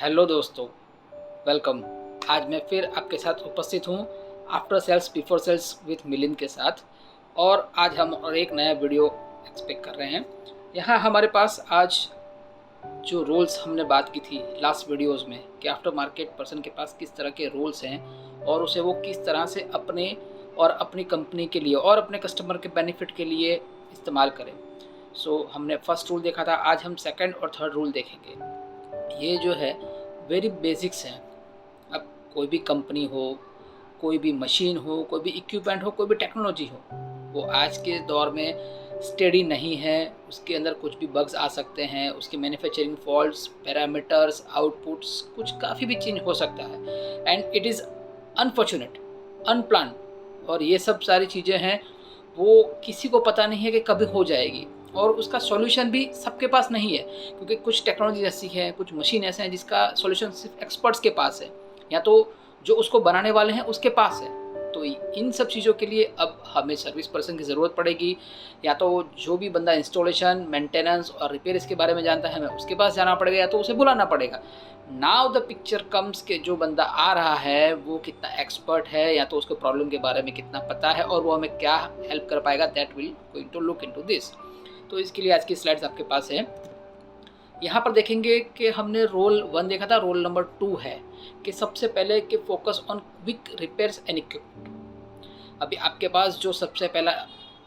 Hello दोस्तों, welcome. आज मैं फिर आपके साथ उपस्थित हूँ after sales before sales with Milind के साथ। और आज हम और एक नया वीडियो एक्सपेक्ट कर रहे हैं। यहाँ हमारे पास आज जो रोल्स हमने बात की थी लास्ट वीडियोस में कि आफ्टर मार्केट पर्सन के पास किस तरह के रोल्स हैं और उसे वो किस तरह से अपने और अपनी कंपनी के लिए और अपने कस्टमर के बेनिफिट के लिए इस्तेमाल करें। हमने फर्स्ट रूल देखा था, आज हम सेकंड और थर्ड रूल देखेंगे। ये जो है वेरी बेसिक्स हैं। अब कोई भी कंपनी हो, कोई भी मशीन हो, कोई भी इक्विपमेंट हो, कोई भी टेक्नोलॉजी हो, वो आज के दौर में स्टेडी नहीं है। उसके अंदर कुछ भी बग्स आ सकते हैं, उसकी मैन्युफैक्चरिंग फॉल्ट्स, पैरामीटर्स, आउटपुट्स कुछ काफ़ी भी चेंज हो सकता है and it is unfortunate, unplanned. और ये सब सारी चीज़ें हैं, वो किसी को पता नहीं है कि कभी हो जाएगी और उसका सॉल्यूशन भी सबके पास नहीं है, क्योंकि कुछ टेक्नोलॉजी ऐसी है, कुछ मशीन ऐसे हैं जिसका सॉल्यूशन सिर्फ एक्सपर्ट्स के पास है या तो जो उसको बनाने वाले हैं उसके पास है। तो इन सब चीज़ों के लिए अब हमें सर्विस पर्सन की ज़रूरत पड़ेगी, या तो जो भी बंदा इंस्टॉलेशन, मेंटेनेंस और रिपेयर इसके बारे में जानता है हमें उसके पास जाना पड़ेगा या तो उसे बुलाना पड़ेगा। नाउ द पिक्चर कम्स के जो बंदा आ रहा है वो कितना एक्सपर्ट है या तो उसको प्रॉब्लम के बारे में कितना पता है और वो हमें क्या हेल्प कर पाएगा, that will going to look into this. तो इसके लिए आज की स्लाइड्स आपके पास है। यहाँ पर देखेंगे कि हमने रोल 1 देखा था, रोल नंबर 2 है कि सबसे पहले कि focus on quick repairs and equipment. अभी आपके पास जो सबसे पहला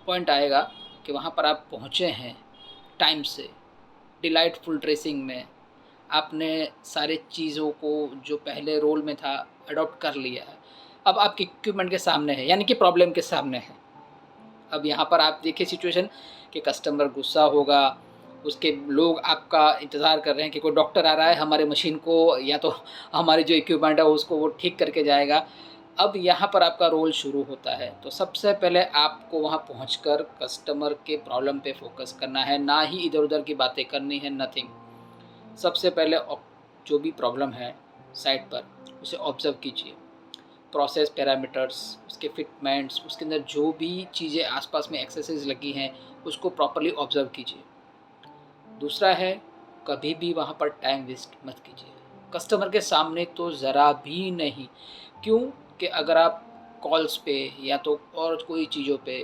पॉइंट आएगा कि वहाँ पर आप पहुँचे हैं टाइम से, डिलाइटफुल ड्रेसिंग में आपने सारे चीज़ों को जो पहले रोल में था अडॉप्ट कर लिया है, अब आपके इक्विपमेंट के सामने है, यानी कि प्रॉब्लम के सामने है। अब यहाँ पर आप देखिए सिचुएशन कि कस्टमर गुस्सा होगा, उसके लोग आपका इंतज़ार कर रहे हैं कि कोई डॉक्टर आ रहा है हमारे मशीन को या तो हमारी जो इक्विपमेंट है उसको वो ठीक करके जाएगा। अब यहाँ पर आपका रोल शुरू होता है। तो सबसे पहले आपको वहाँ पहुँचकर कस्टमर के प्रॉब्लम पे फोकस करना है, ना ही इधर उधर की बातें करनी है, नथिंग। सबसे पहले जो भी प्रॉब्लम है साइट पर उसे ऑब्ज़र्व कीजिए, प्रोसेस पैरामीटर्स, उसके फिटमेंट्स, उसके अंदर जो भी चीज़ें आसपास में एक्सेसरीज लगी हैं उसको प्रॉपर्ली ऑब्ज़र्व कीजिए। दूसरा है, कभी भी वहाँ पर टाइम वेस्ट मत कीजिए, कस्टमर के सामने तो ज़रा भी नहीं। क्यों कि अगर आप कॉल्स पे या तो और कोई चीज़ों पे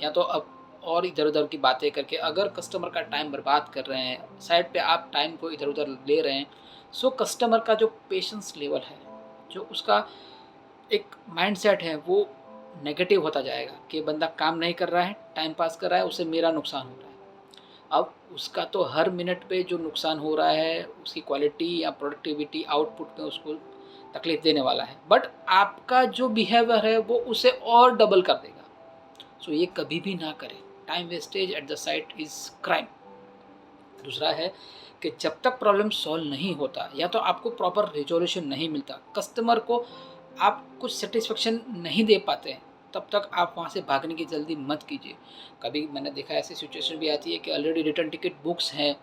या तो अब और इधर उधर की बातें करके अगर कस्टमर का टाइम बर्बाद कर रहे हैं, साइड पे आप टाइम को इधर उधर ले रहे हैं, सो कस्टमर का जो पेशेंस लेवल है, जो उसका एक माइंडसेट है, वो नेगेटिव होता जाएगा कि बंदा काम नहीं कर रहा है, टाइम पास कर रहा है, उससे मेरा नुकसान हो रहा है। अब उसका तो हर मिनट पे जो नुकसान हो रहा है उसकी क्वालिटी या प्रोडक्टिविटी आउटपुट में उसको तकलीफ देने वाला है, बट आपका जो बिहेवियर है वो उसे और डबल कर देगा। सो ये कभी भी ना करें। Time wastage at the site is crime. दूसरा है कि जब तक प्रॉब्लम सॉल्व नहीं होता या तो आपको प्रॉपर रिजोल्यूशन नहीं मिलता, कस्टमर को आप कुछ सेटिस्फेक्शन नहीं दे पाते हैं, तब तक आप वहाँ से भागने की जल्दी मत कीजिए। कभी मैंने देखा ऐसी सिचुएशन भी आती है कि ऑलरेडी रिटर्न टिकट बुक्स हैं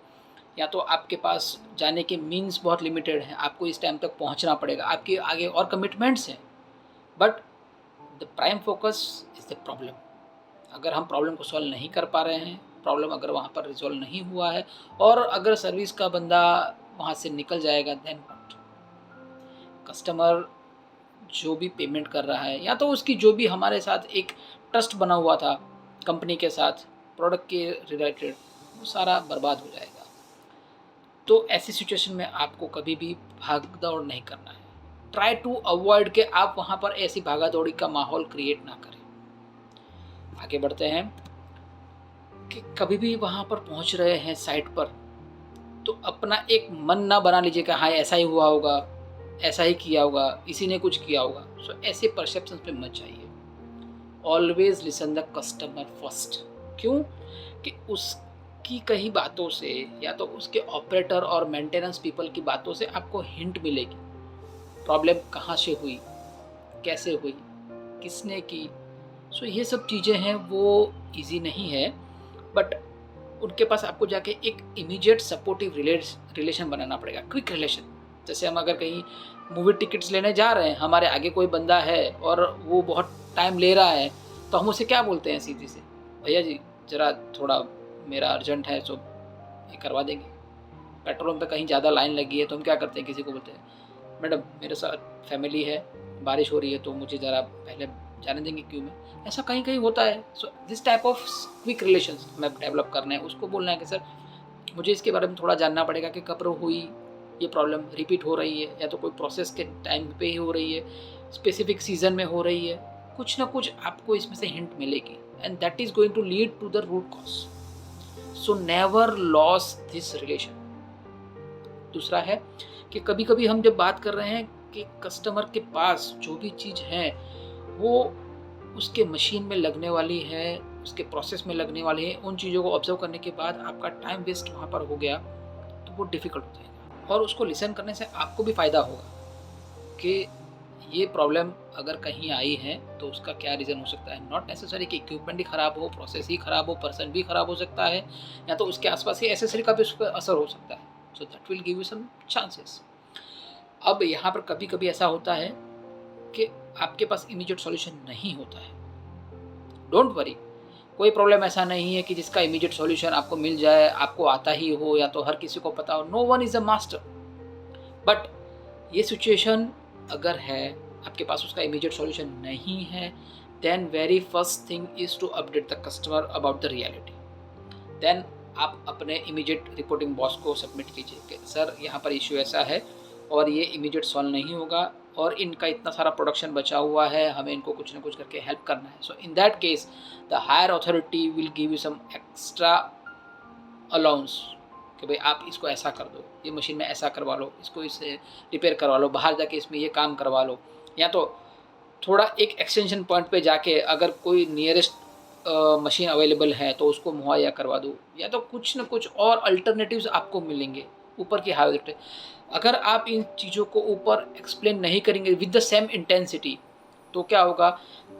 या तो आपके पास जाने के मीन्स बहुत लिमिटेड हैं, आपको इस टाइम तक पहुँचना पड़ेगा, आपके आगे और कमिटमेंट्स हैं, but the prime focus is the problem. अगर हम प्रॉब्लम को सॉल्व नहीं कर पा रहे हैं, प्रॉब्लम अगर वहाँ पर रिजॉल्व नहीं हुआ है और अगर सर्विस का बंदा वहाँ से निकल जाएगा, देन व्हाट? कस्टमर जो भी पेमेंट कर रहा है या तो उसकी जो भी हमारे साथ एक ट्रस्ट बना हुआ था कंपनी के साथ प्रोडक्ट के रिलेटेड, वो सारा बर्बाद हो जाएगा। तो ऐसी सिचुएशन में आपको कभी भी भाग दौड़ नहीं करना है। ट्राई टू अवॉइड कि आप वहाँ पर ऐसी भागा दौड़ी का माहौल क्रिएट ना करें। आगे बढ़ते हैं कि कभी भी वहाँ पर पहुँच रहे हैं साइट पर तो अपना एक मन ना बना लीजिए कि हाँ ऐसा ही हुआ होगा, ऐसा ही किया होगा, इसी ने कुछ किया होगा। सो ऐसे परसेप्शन पे मत जाइए। Always listen the customer first. क्यों कि उसकी कई बातों से या तो उसके ऑपरेटर और मेंटेनेंस पीपल की बातों से आपको हिंट मिलेगी प्रॉब्लम कहाँ से हुई, कैसे हुई, किसने की। सो ये सब चीज़ें हैं, वो इजी नहीं है, बट उनके पास आपको जाके एक इमीडिएट सपोर्टिव रिलेशन बनाना पड़ेगा, क्विक रिलेशन। जैसे हम अगर कहीं मूवी टिकट्स लेने जा रहे हैं, हमारे आगे कोई बंदा है और वो बहुत टाइम ले रहा है, तो हम उसे क्या बोलते हैं सीधी से, भैया जी ज़रा थोड़ा मेरा अर्जेंट है, सो ये करवा देंगे। पेट्रोल पंप पे कहीं ज़्यादा लाइन लगी है तो हम क्या करते हैं, किसी को बोलते हैं मैडम मेरे साथ फैमिली है, बारिश हो रही है तो मुझे ज़रा पहले जाने देंगे क्यों में। ऐसा कहीं कहीं होता है। So this type of quick relations हमें डेवलप करना है। उसको बोलना है कि सर मुझे इसके बारे में थोड़ा जानना पड़ेगा कि कब हुई ये प्रॉब्लम, रिपीट हो रही है या तो कोई प्रोसेस के टाइम पे ही हो रही है, स्पेसिफिक सीजन में हो रही है, कुछ ना कुछ आपको इसमें से हिंट मिलेगी and that is going to lead to the root cause. So never lose this relation. दूसरा है कि कभी कभी हम जब बात कर रहे हैं कि कस्टमर के पास जो भी चीज़ है वो उसके मशीन में लगने वाली है, उसके प्रोसेस में लगने वाली है, उन चीज़ों को ऑब्जर्व करने के बाद आपका टाइम वेस्ट वहाँ पर हो गया तो वो डिफ़िकल्ट हो जाएगा। और उसको लिसन करने से आपको भी फ़ायदा होगा कि ये प्रॉब्लम अगर कहीं आई है तो उसका क्या रीज़न हो सकता है। नॉट नेसेसरी कि इक्विपमेंट ही ख़राब हो, प्रोसेस ही ख़राब हो, पर्सन भी ख़राब हो सकता है, या तो उसके आसपास ही एसेसरी का भी उस पर असर हो सकता है। So that will give you some chances. अब यहाँ पर कभी कभी ऐसा होता है कि आपके पास इमीडिएट सॉल्यूशन नहीं होता है। डोंट वरी, कोई प्रॉब्लम ऐसा नहीं है कि जिसका इमीडिएट सॉल्यूशन आपको मिल जाए, आपको आता ही हो या तो हर किसी को पता हो। No one is a master. But ये सिचुएशन अगर है, आपके पास उसका इमीडिएट सॉल्यूशन नहीं है, then very first thing is to update the customer about the reality. Then आप अपने इमीडिएट रिपोर्टिंग बॉस को सबमिट कीजिए कि सर यहाँ पर इश्यू ऐसा है और ये इमीडिएट सॉल्व नहीं होगा और इनका इतना सारा प्रोडक्शन बचा हुआ है, हमें इनको कुछ ना कुछ करके हेल्प करना है। So in that case the higher authority will give you some extra allowance कि भाई आप इसको ऐसा कर दो, ये मशीन में ऐसा करवा लो, इसको इससे रिपेयर करवा लो, बाहर जाके इसमें ये काम करवा लो, या तो थोड़ा एक एक्सटेंशन पॉइंट पे जाके अगर कोई नियरेस्ट मशीन अवेलेबल है तो उसको मुहैया करवा दो, या तो कुछ ना कुछ और अल्टरनेटिव्स आपको मिलेंगे ऊपर की हाईवे। अगर आप इन चीज़ों को ऊपर एक्सप्लेन नहीं करेंगे विद द सेम इंटेंसिटी तो क्या होगा,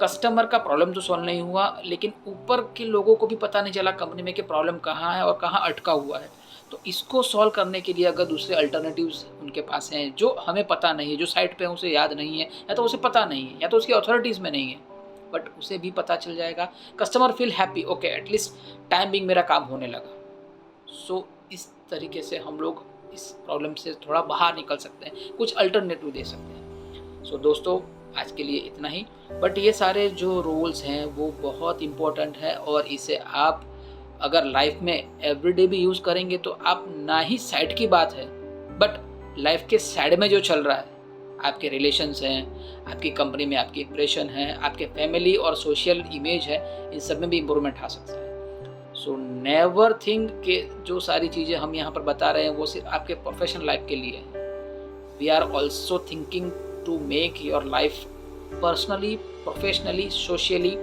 कस्टमर का प्रॉब्लम तो सॉल्व नहीं हुआ लेकिन ऊपर के लोगों को भी पता नहीं चला कंपनी में कि प्रॉब्लम कहाँ है और कहाँ अटका हुआ है। तो इसको सॉल्व करने के लिए अगर दूसरे अल्टरनेटिव्स उनके पास हैं जो हमें पता नहीं है, जो साइट पे उसे याद नहीं है, या तो उसे पता नहीं है या तो उसकी अथॉरिटीज़ में नहीं है, बट उसे भी पता चल जाएगा। Customer feel happy, okay at least time being मेरा काम होने लगा। सो इस तरीके से हम लोग इस प्रॉब्लम से थोड़ा बाहर निकल सकते हैं, कुछ अल्टरनेटिव दे सकते हैं। सो दोस्तों आज के लिए इतना ही। बट ये सारे जो रूल्स हैं वो बहुत इम्पोर्टेंट है और इसे आप अगर लाइफ में एवरीडे भी यूज़ करेंगे तो आप ना ही साइड की बात है, बट लाइफ के साइड में जो चल रहा है, आपके रिलेशंस हैं, आपकी कंपनी में आपकी इंप्रेशन है, आपके फैमिली और सोशल इमेज है, इन सब में भी इम्प्रूवमेंट आ सकता है। सो नेवर थिंक कि जो सारी चीज़ें हम यहाँ पर बता रहे हैं वो सिर्फ आपके प्रोफेशनल लाइफ के लिए है। We are also thinking to make your life personally, professionally, socially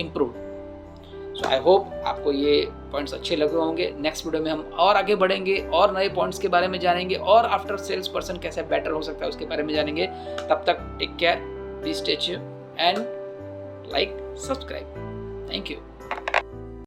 improve. So I hope आपको ये पॉइंट्स अच्छे लगे होंगे। नेक्स्ट वीडियो में हम और आगे बढ़ेंगे और नए पॉइंट्स के बारे में जानेंगे और आफ्टर सेल्स पर्सन कैसे बेटर हो सकता है उसके बारे में जानेंगे। तब तक take care, be stay safe and like, subscribe. Thank you.